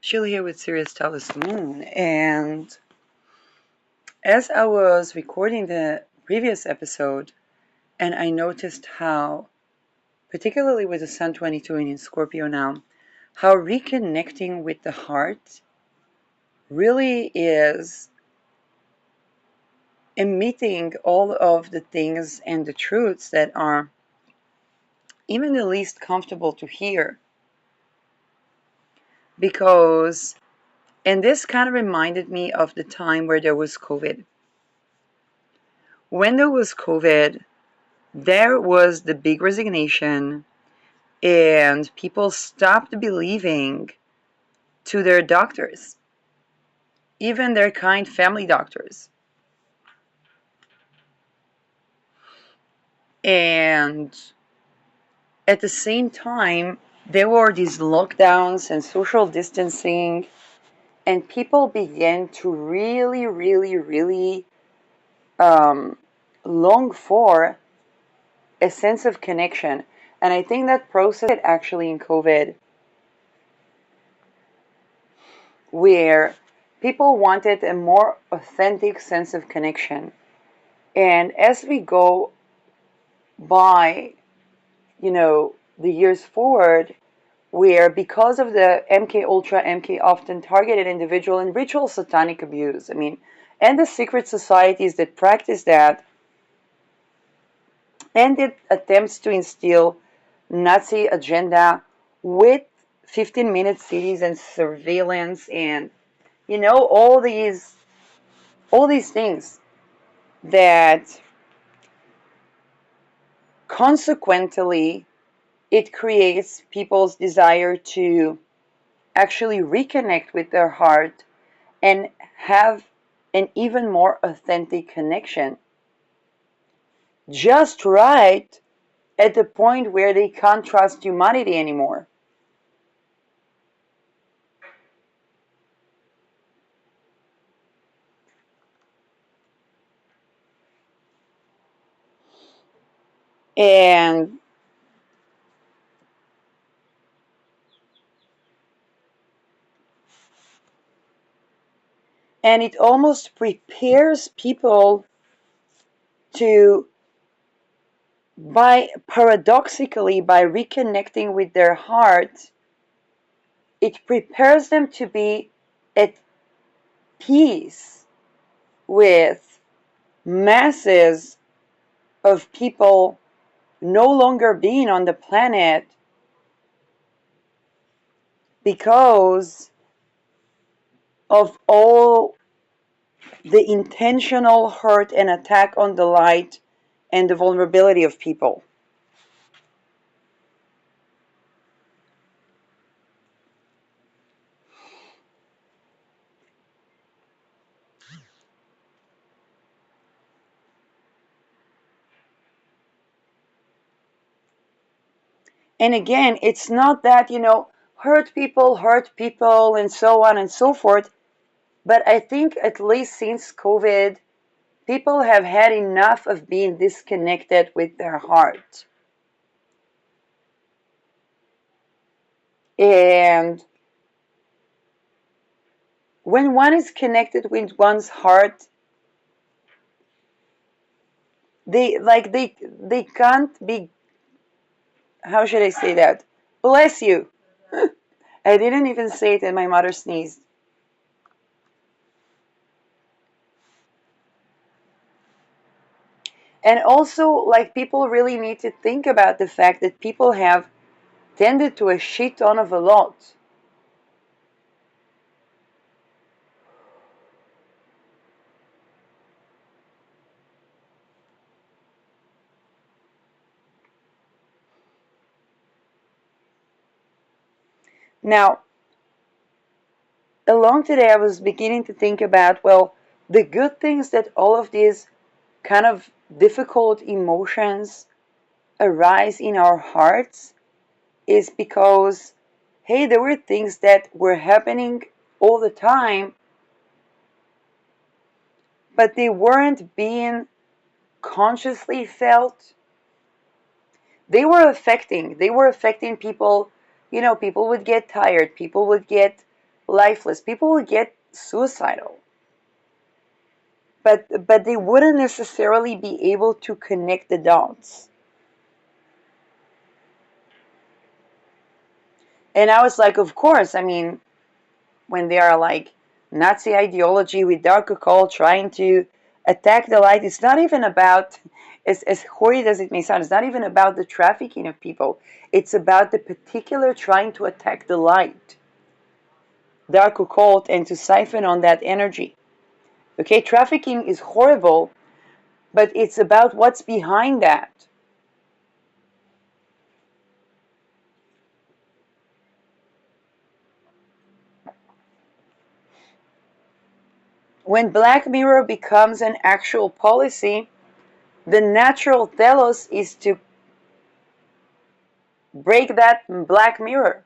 Sheila here with Sirius Talis Moon, and as I was recording the previous episode, and I noticed how, particularly with the Sun 22 in Scorpio now, how reconnecting with the heart really is emitting all of the things and the truths that are even the least comfortable to hear. Because, and this kind of reminded me of the time where there was COVID. When there was COVID, there was the big resignation, and people stopped believing to their doctors, even their kind family doctors. And at the same time, there were these lockdowns and social distancing, and people began to really long for a sense of connection. And I think that process actually in COVID, where people wanted a more authentic sense of connection. And as we go by, the years forward, where because of the MK Ultra, MK often targeted individual and ritual satanic abuse, and the secret societies that practice that, and it attempts to instill Nazi agenda with 15-minute cities and surveillance and all these things that consequently it creates people's desire to actually reconnect with their heart and have an even more authentic connection. Just right at the point where they can't trust humanity anymore. And it almost prepares people to, by reconnecting with their heart, it prepares them to be at peace with masses of people no longer being on the planet because of all the intentional hurt and attack on the light and the vulnerability of people. And again, it's not that, hurt people, and so on and so forth. But I think at least since COVID, people have had enough of being disconnected with their heart. And when one is connected with one's heart, they can't be, how should I say that? Bless you. I didn't even say it and my mother sneezed. And also, like, people really need to think about the fact that people have tended to a shit ton of a lot. Now, along today, I was beginning to think about, well, the good things that all of these kind of difficult emotions arise in our hearts is because, hey, there were things that were happening all the time, but they weren't being consciously felt. They were affecting people. People would get tired, people would get lifeless. People will get suicidal, but they wouldn't necessarily be able to connect the dots. And I was like, of course. I mean, when they are like Nazi ideology with dark occult trying to attack the light, it's not even about, as horrid as it may sound, it's not even about the trafficking of people. It's about the particular trying to attack the light, dark occult, and to siphon on that energy. Okay, trafficking is horrible, but it's about what's behind that. When Black Mirror becomes an actual policy, the natural telos is to break that Black Mirror,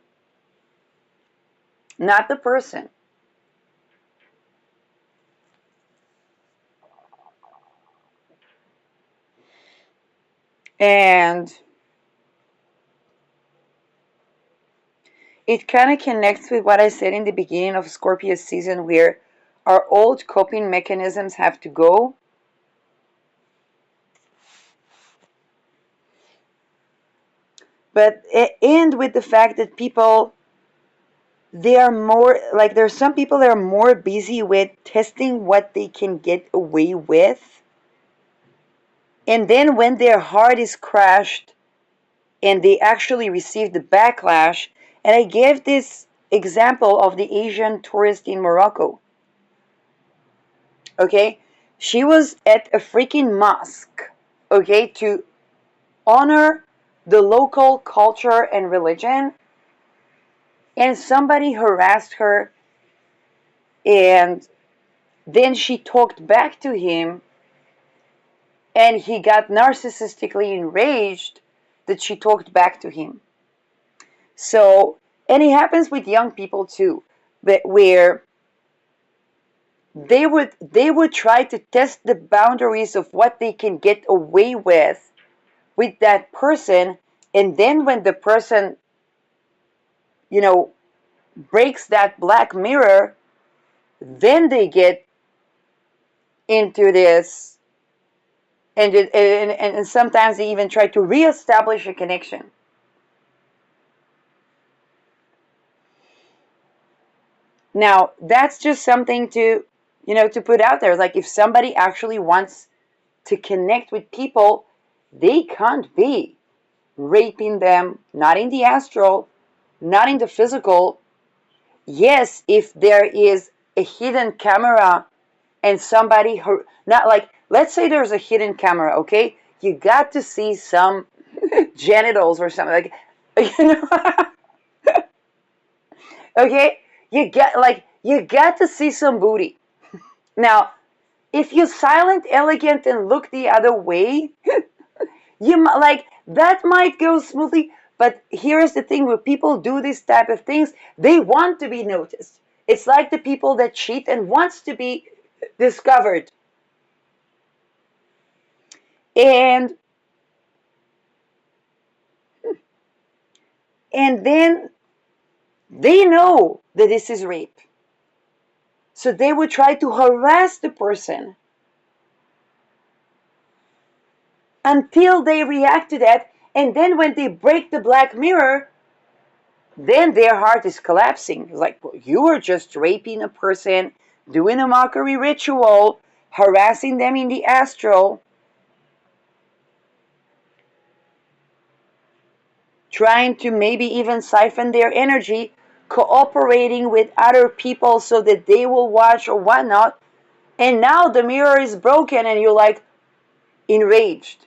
not the person. And it kind of connects with what I said in the beginning of Scorpio season, where our old coping mechanisms have to go. But and with the fact that people, they are more like, there's some people that are more busy with testing what they can get away with, and then when their heart is crushed and they actually receive the backlash. And I gave this example of the Asian tourist in Morocco. Okay, she was at a freaking mosque, okay, to honor the local culture and religion, and somebody harassed her, and then she talked back to him, and he got narcissistically enraged that she talked back to him. So, and it happens with young people too, but where they would try to test the boundaries of what they can get away with that person, and then when the person, you know, breaks that black mirror, then they get into this, and sometimes they even try to reestablish a connection. Now that's just something to, to put out there. Like, if somebody actually wants to connect with people, they can't be raping them, not in the astral, not in the physical. Yes, if there is a hidden camera and somebody, not like, let's say there's a hidden camera, okay? You got to see some genitals or something, like, okay? You got to see some booty. Now, if you're silent, elegant, and look the other way, like, that might go smoothly. But here's the thing: when people do this type of things, they want to be noticed. It's like the people that cheat and wants to be discovered. And then they know that this is rape. So they would try to harass the person until they react to that. And then when they break the black mirror, then their heart is collapsing. It's like, well, you were just raping a person, doing a mockery ritual, harassing them in the astral, trying to maybe even siphon their energy, cooperating with other people so that they will watch or whatnot. And now the mirror is broken and you're like enraged.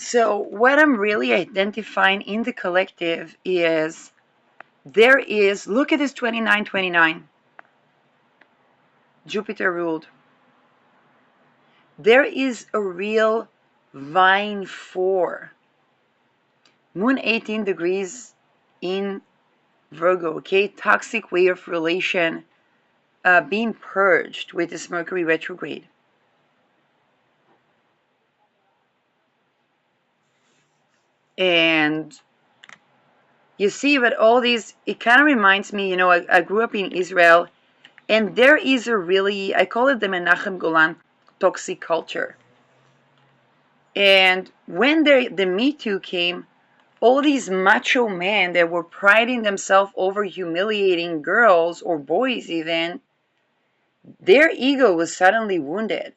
So, what I'm really identifying in the collective is there is, look at this 2929, Jupiter ruled. There is a real vying for Moon 18 degrees in Virgo, okay? Toxic way of relation being purged with this Mercury retrograde. And you see, but all these, it kind of reminds me, I grew up in Israel, and there is a really, I call it the Menachem Golan toxic culture. And when the Me Too came, all these macho men that were priding themselves over humiliating girls or boys even, their ego was suddenly wounded.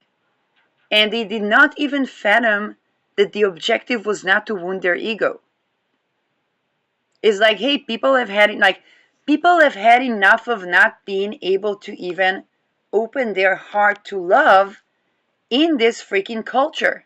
And they did not even fathom that the objective was not to wound their ego. It's like, hey, people have had enough of not being able to even open their heart to love in this freaking culture.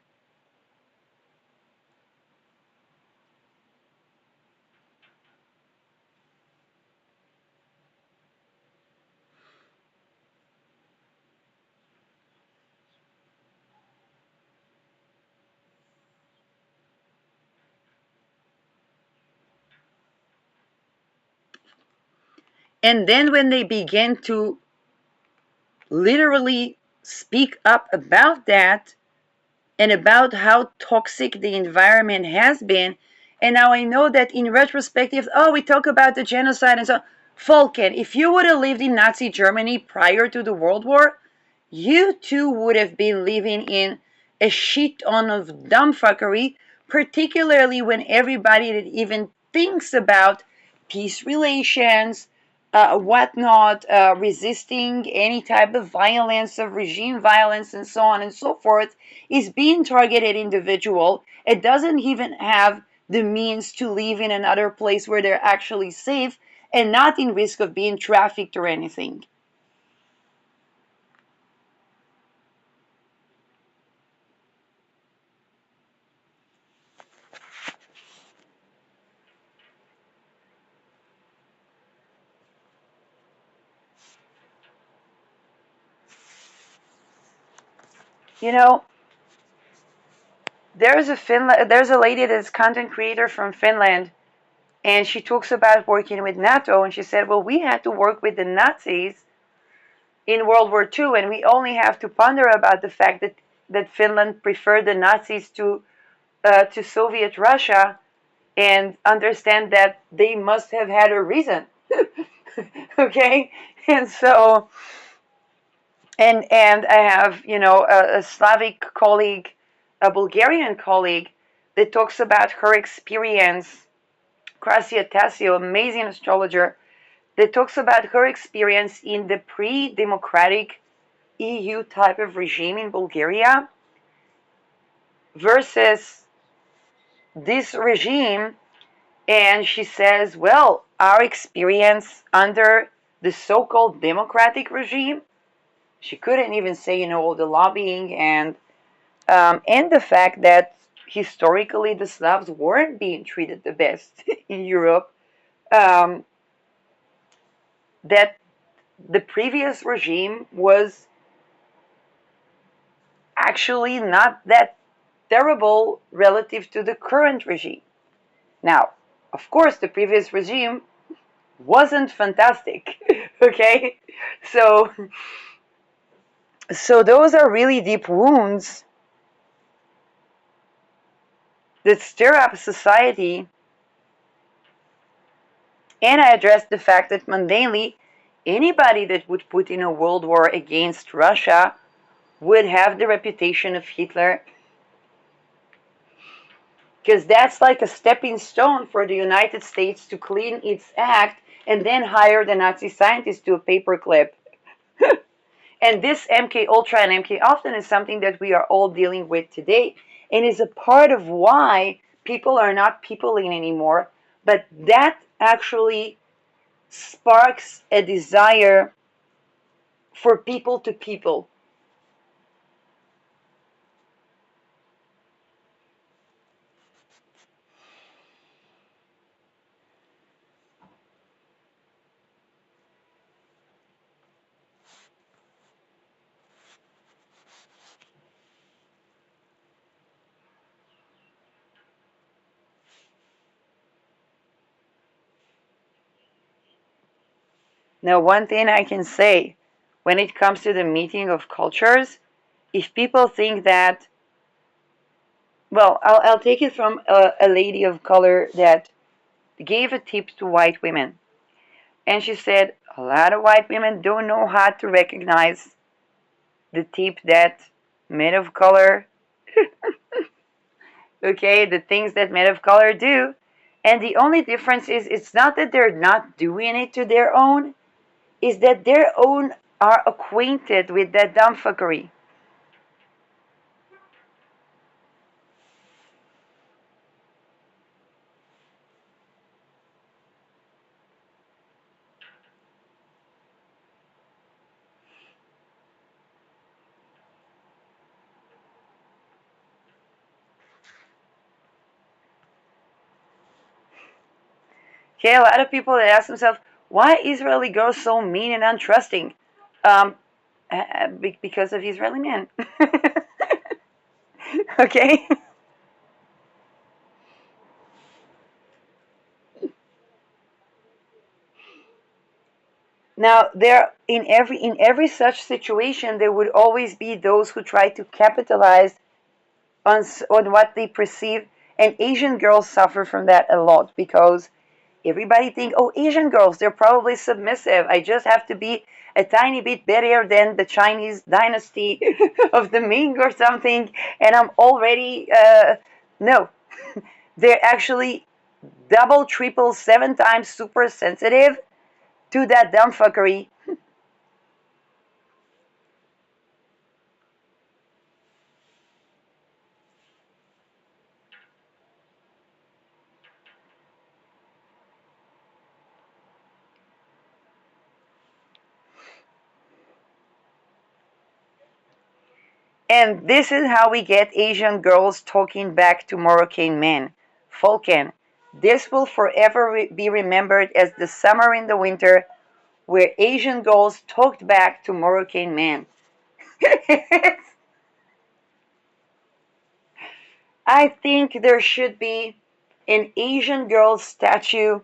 And then when they begin to literally speak up about that and about how toxic the environment has been, and now I know that in retrospective, oh, we talk about the genocide and so on. Falken, if you would have lived in Nazi Germany prior to the World War, you too would have been living in a shit ton of dumbfuckery, particularly when everybody that even thinks about peace relations, whatnot, resisting any type of violence, of regime violence, and so on and so forth, is being targeted individual. It doesn't even have the means to live in another place where they're actually safe and not in risk of being trafficked or anything. You know, there's a lady that's content creator from Finland, and she talks about working with NATO, and she said, well, we had to work with the Nazis in World War II, and we only have to ponder about the fact that Finland preferred the Nazis to Soviet Russia, and understand that they must have had a reason. Okay, and so and I have a Slavic colleague, a Bulgarian colleague that talks about her experience. Krasia Tasio, amazing astrologer, that talks about her experience in the pre-democratic EU type of regime in Bulgaria versus this regime. And she says, well, our experience under the so-called democratic regime, she couldn't even say, all the lobbying and the fact that historically the Slavs weren't being treated the best in Europe, um, that the previous regime was actually not that terrible relative to the current regime. Now, of course, the previous regime wasn't fantastic. Okay, so those are really deep wounds that stir up society. And I addressed the fact that mundanely, anybody that would put in a world war against Russia would have the reputation of Hitler, because that's like a stepping stone for the United States to clean its act and then hire the Nazi scientists to a paperclip. And this MK Ultra and MK Often is something that we are all dealing with today, and is a part of why people are not peopling anymore. But that actually sparks a desire for people to people. Now, one thing I can say when it comes to the meeting of cultures, if people think that, well, I'll take it from a lady of color that gave a tip to white women. And she said a lot of white women don't know how to recognize the tip that men of color, okay, the things that men of color do. And the only difference is it's not that they're not doing it to their own, is that their own are acquainted with that dumbfuckery. Okay, a lot of people that ask themselves, why Israeli girls so mean and untrusting? Um, because of Israeli men. Okay? Now, there in every such situation, there would always be those who try to capitalize on what they perceive, and Asian girls suffer from that a lot because everybody think, oh, Asian girls, they're probably submissive. I just have to be a tiny bit better than the Chinese dynasty of the Ming or something, and I'm already no. They're actually double, triple, seven times super sensitive to that dumbfuckery. And this is how we get Asian girls talking back to Moroccan men. Falcon. This will forever be remembered as the summer in the winter where Asian girls talked back to Moroccan men. I think there should be an Asian girl statue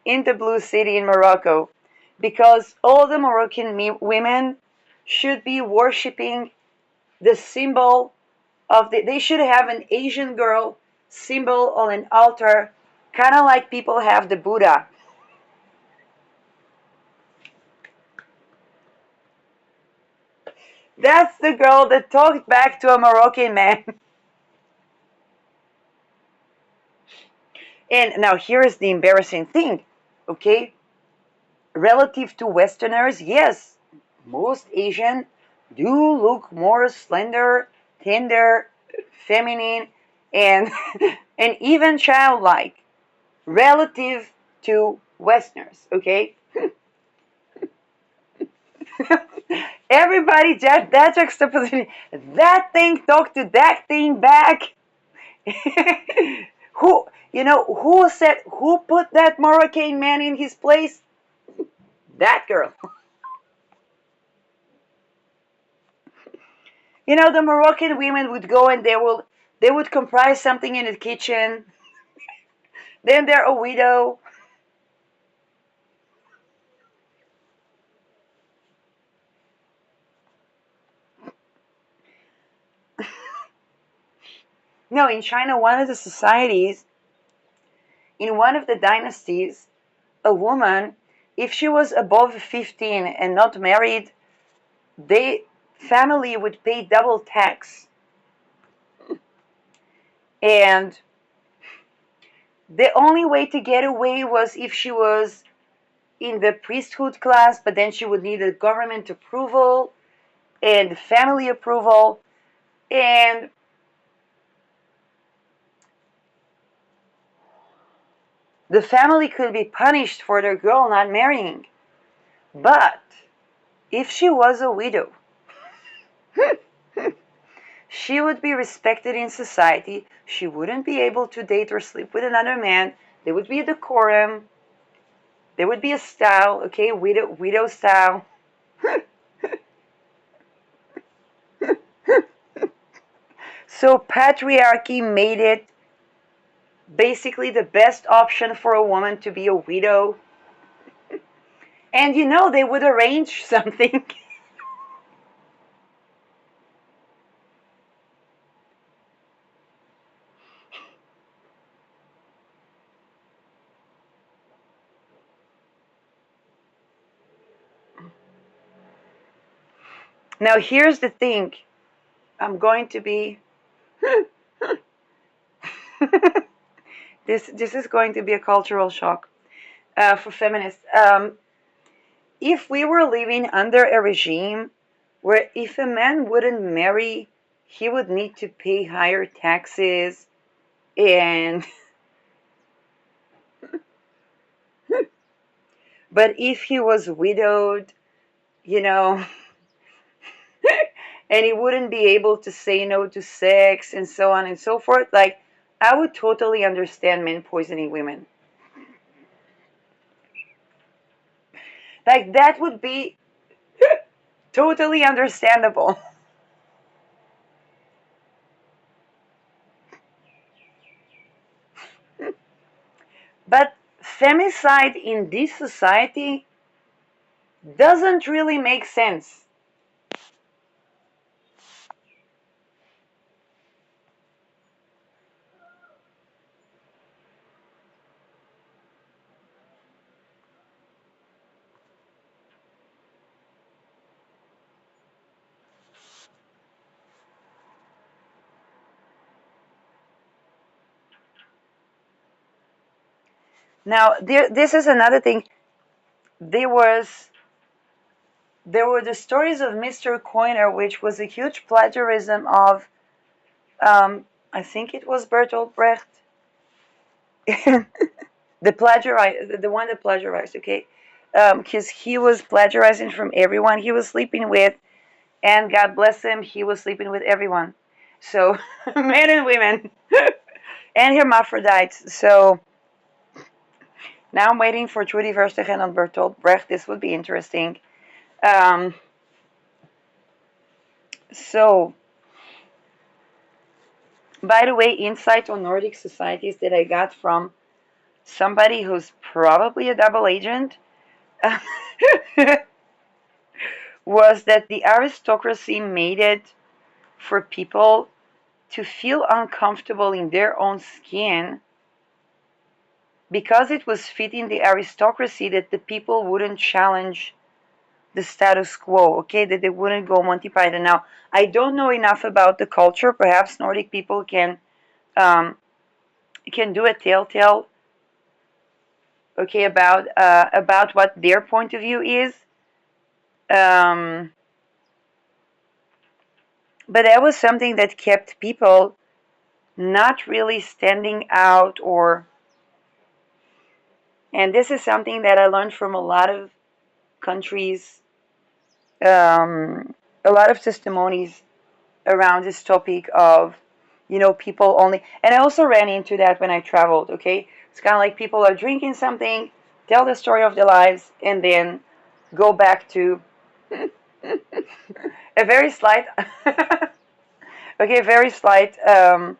in the Blue City in Morocco because all the Moroccan women should be worshiping the symbol they should have an Asian girl symbol on an altar, kind of like people have the Buddha. That's the girl that talked back to a Moroccan man. And now here's the embarrassing thing, okay? Relative to Westerners, yes, most Asian do look more slender, tender, feminine, and and even childlike relative to Westerners, okay? Everybody just that juxtaposition, that thing talked to that thing back. Who put that Moroccan man in his place? That girl. The Moroccan women would go and they would comprise something in the kitchen. Then they're a widow. No, in China, one of the societies, in one of the dynasties, a woman, if she was above 15 and not married, they family would pay double tax. And the only way to get away was if she was in the priesthood class, but then she would need a government approval and family approval. And the family could be punished for their girl not marrying. But if she was a widow, she would be respected in society. She wouldn't be able to date or sleep with another man. There would be a decorum. There would be a style, okay, widow style. So patriarchy made it basically the best option for a woman to be a widow. And they would arrange something. Now, here's the thing. I'm going to be. This is going to be a cultural shock for feminists. If we were living under a regime where if a man wouldn't marry, he would need to pay higher taxes and but if he was widowed, you know, and he wouldn't be able to say no to sex and so on and so forth, like I would totally understand men poisoning women. Like that would be totally understandable. But femicide in this society doesn't really make sense. Now, this is another thing. There was there were the stories of Mr. Coiner, which was a huge plagiarism of, I think it was Bertolt Brecht, the one that plagiarized, okay? Because he was plagiarizing from everyone he was sleeping with, and God bless him, he was sleeping with everyone. So, men and women, and hermaphrodites. So, now I'm waiting for Trudy Verstegen on Bertolt Brecht. This would be interesting. Um, so, by the way, insight on Nordic societies that I got from somebody who's probably a double agent was that the aristocracy made it for people to feel uncomfortable in their own skin because it was fitting the aristocracy that the people wouldn't challenge the status quo, okay, that they wouldn't go Monty Python. Now, I don't know enough about the culture. Perhaps Nordic people um, can do a telltale, okay, about what their point of view is. Um, but that was something that kept people not really standing out, and this is something that I learned from a lot of countries, a lot of testimonies around this topic of, people only, and I also ran into that when I traveled, okay? It's kind of like people are drinking something, tell the story of their lives, and then go back to a very slight, okay, very slight, um,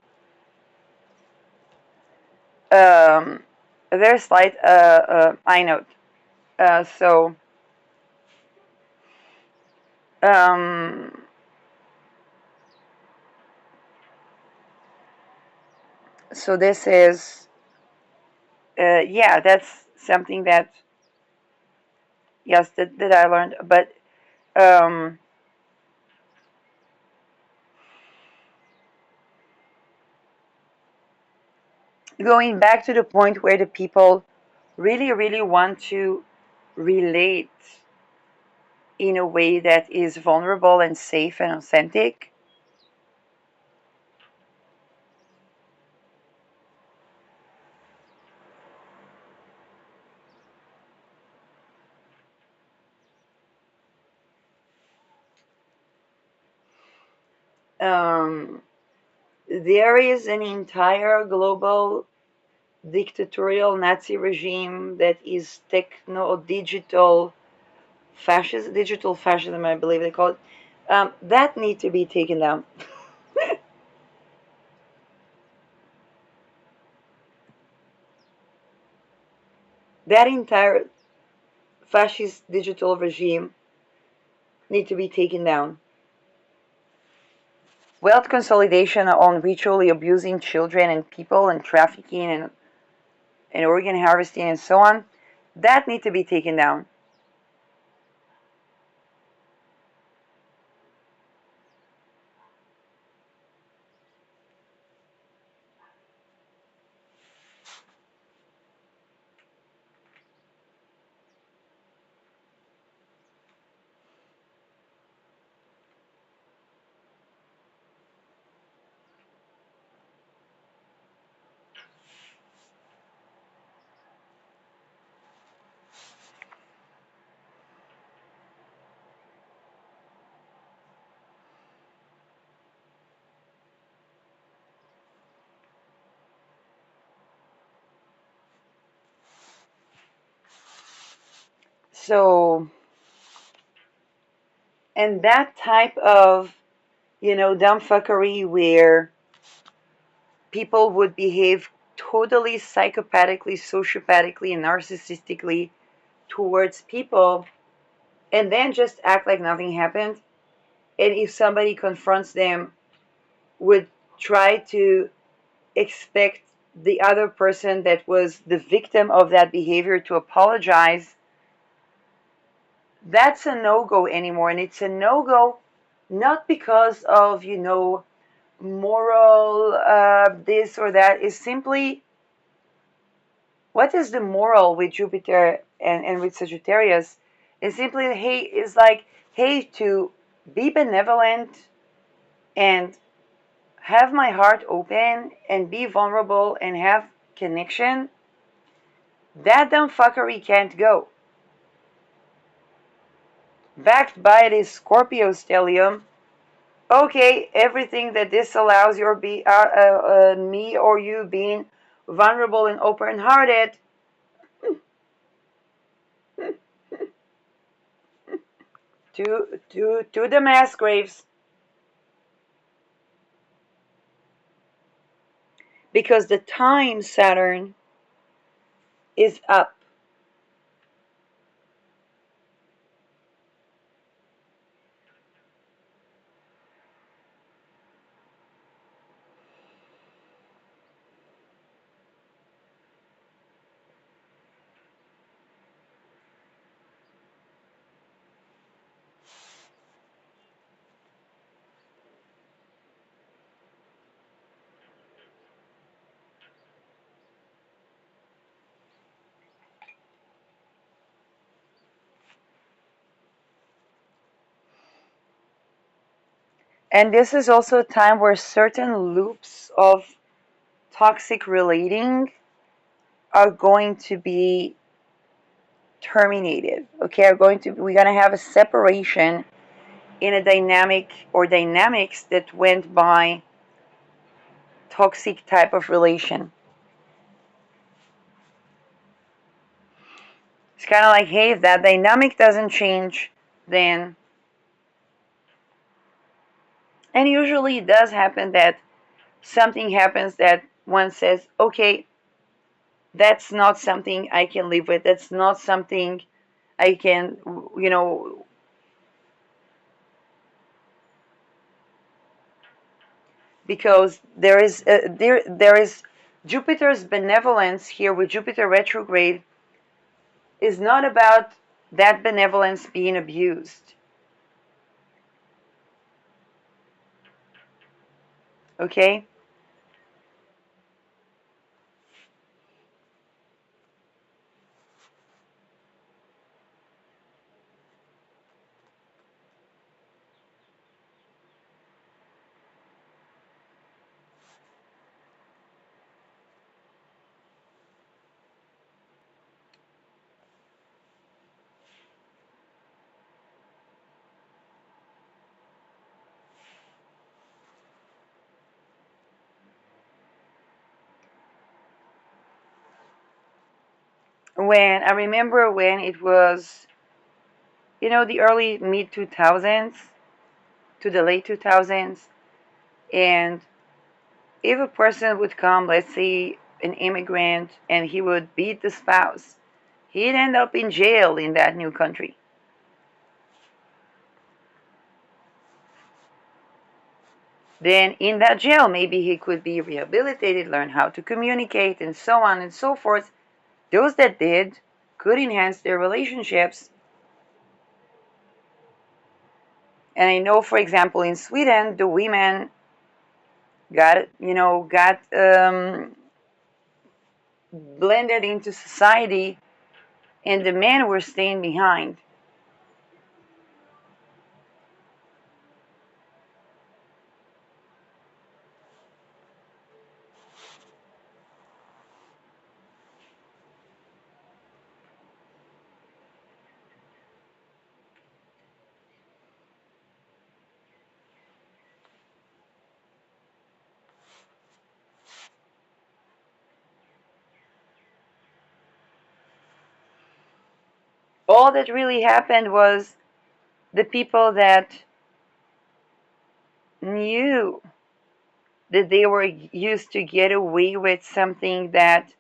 a very slight I note. So, um, so this is, yeah, that's something that, yes, that I learned. But um, going back to the point where the people really, really want to relate in a way that is vulnerable and safe and authentic. Um, there is an entire global dictatorial Nazi regime that is digital fascism, I believe they call it, that need to be taken down. that entire fascist digital regime need to be taken down. Wealth consolidation on ritually abusing children and people and trafficking and organ harvesting and so on, that need to be taken down. So, and that type of, dumbfuckery where people would behave totally psychopathically, sociopathically, and narcissistically towards people and then just act like nothing happened. And if somebody confronts them, would try to expect the other person that was the victim of that behavior to apologize. That's a no-go anymore. And it's a no-go not because of, moral this or that. Is simply, what is the moral with Jupiter and with Sagittarius? It's simply, hey, is like, hey, to be benevolent and have my heart open and be vulnerable and have connection. That dumb fuckery can't go. Backed by this Scorpio stellium, okay, everything that disallows me or you being vulnerable and open-hearted, to the mass graves, because the time Saturn is up. And this is also a time where certain loops of toxic relating are going to be terminated. Okay, we're going to have a separation in a dynamic or dynamics that went by toxic type of relation. It's kind of like, hey, if that dynamic doesn't change, then, and usually it does happen that something happens that one says, okay, that's not something I can live with. That's not something I can, you know, because there is Jupiter's benevolence here with Jupiter retrograde is not about that benevolence being abused. Okay? When I remember when it was, the early mid 2000s to the late 2000s, and if a person would come, let's say an immigrant, and he would beat the spouse, He'd end up in jail in that new country. Then in that jail, maybe he could be rehabilitated, learn how to communicate, and so on and so forth. Those that did could enhance their relationships. And I know, for example, in Sweden, the women got blended into society, and the men were staying behind. All that really happened was the people that knew that they were used to get away with something that,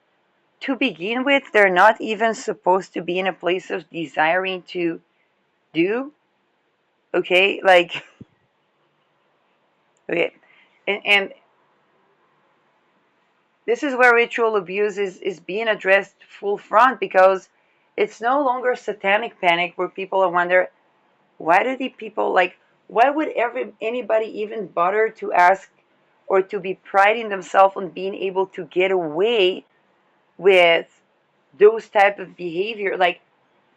to begin with, they're not even supposed to be in a place of desiring to do. Okay, like, okay. And this is where ritual abuse is being addressed full front, because it's no longer satanic panic where people wonder, why do the people, like, why would anybody even bother to ask or to be priding themselves on being able to get away with those type of behavior? Like,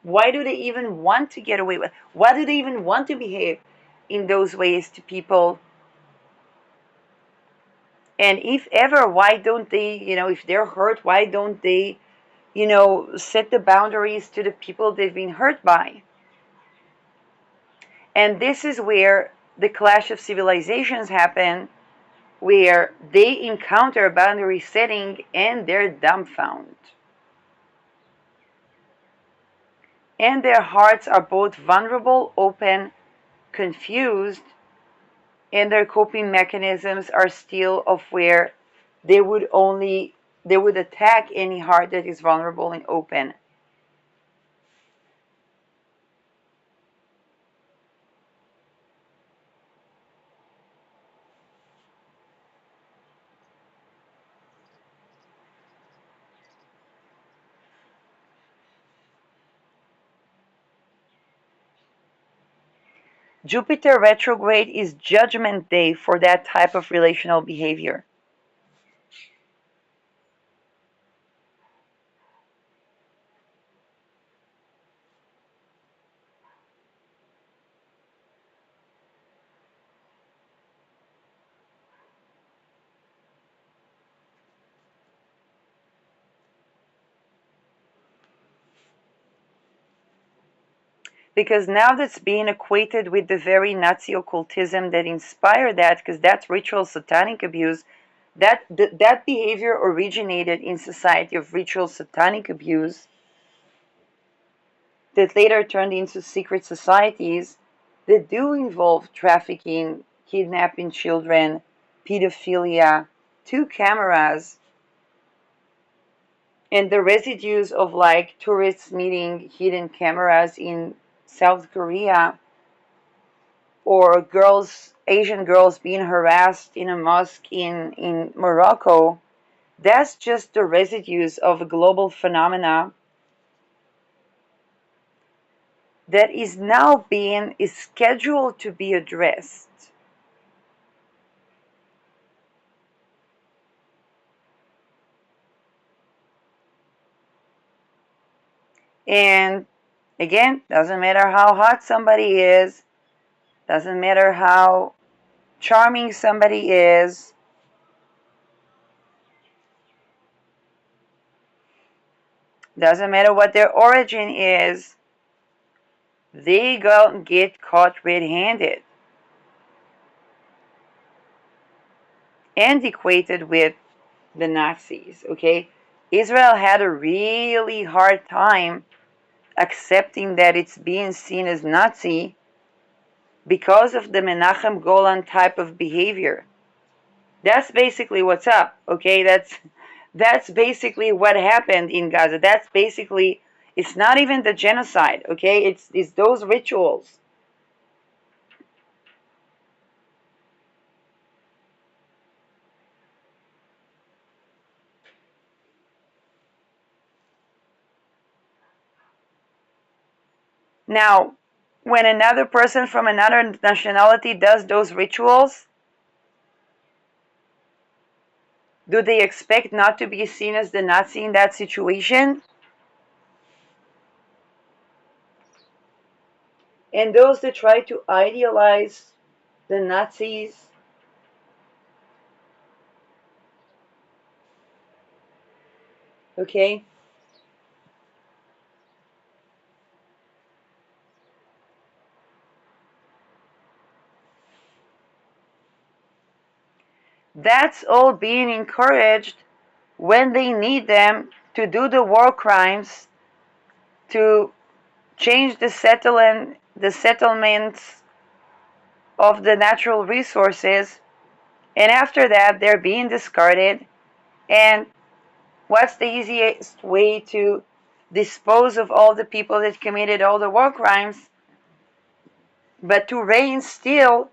why do they even want to get away with? Why do they even want to behave in those ways to people? And if ever, why don't they, if they're hurt, why don't they, set the boundaries to the people they've been hurt by? And this is where the clash of civilizations happen, where they encounter boundary setting and they're dumbfounded. And their hearts are both vulnerable, open, confused, and their coping mechanisms are still of where they would attack any heart that is vulnerable and open. Jupiter retrograde is judgment day for that type of relational behavior. Because now that's being equated with the very Nazi occultism that inspired that, because that's ritual satanic abuse. That behavior originated in society of ritual satanic abuse that later turned into secret societies that do involve trafficking, kidnapping children, pedophilia, to cameras, and the residues of like tourists meeting hidden cameras in South Korea, or Asian girls being harassed in a mosque in Morocco. That's just the residues of a global phenomena that is scheduled to be addressed. And again, doesn't matter how hot somebody is, doesn't matter how charming somebody is, doesn't matter what their origin is, they go and get caught red-handed and equated with the Nazis, okay? Israel had a really hard time accepting that it's being seen as Nazi because of the Menachem Golan type of behavior. That's basically what's up, okay? That's basically what happened in Gaza. That's basically, It's not even the genocide, okay? It's those rituals. Now, when another person from another nationality does those rituals, do they expect not to be seen as the Nazi in that situation? And those that try to idealize the Nazis, okay, that's all being encouraged when they need them to do the war crimes, to change the settlements of the natural resources, and after that they're being discarded. And what's the easiest way to dispose of all the people that committed all the war crimes but to reinstill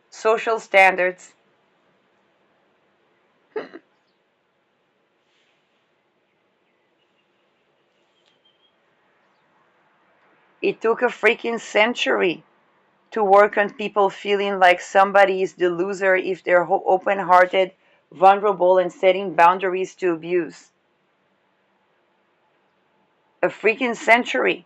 social standards? It took a freaking century to work on people feeling like somebody is the loser if they're open hearted, vulnerable, and setting boundaries to abuse. A freaking century.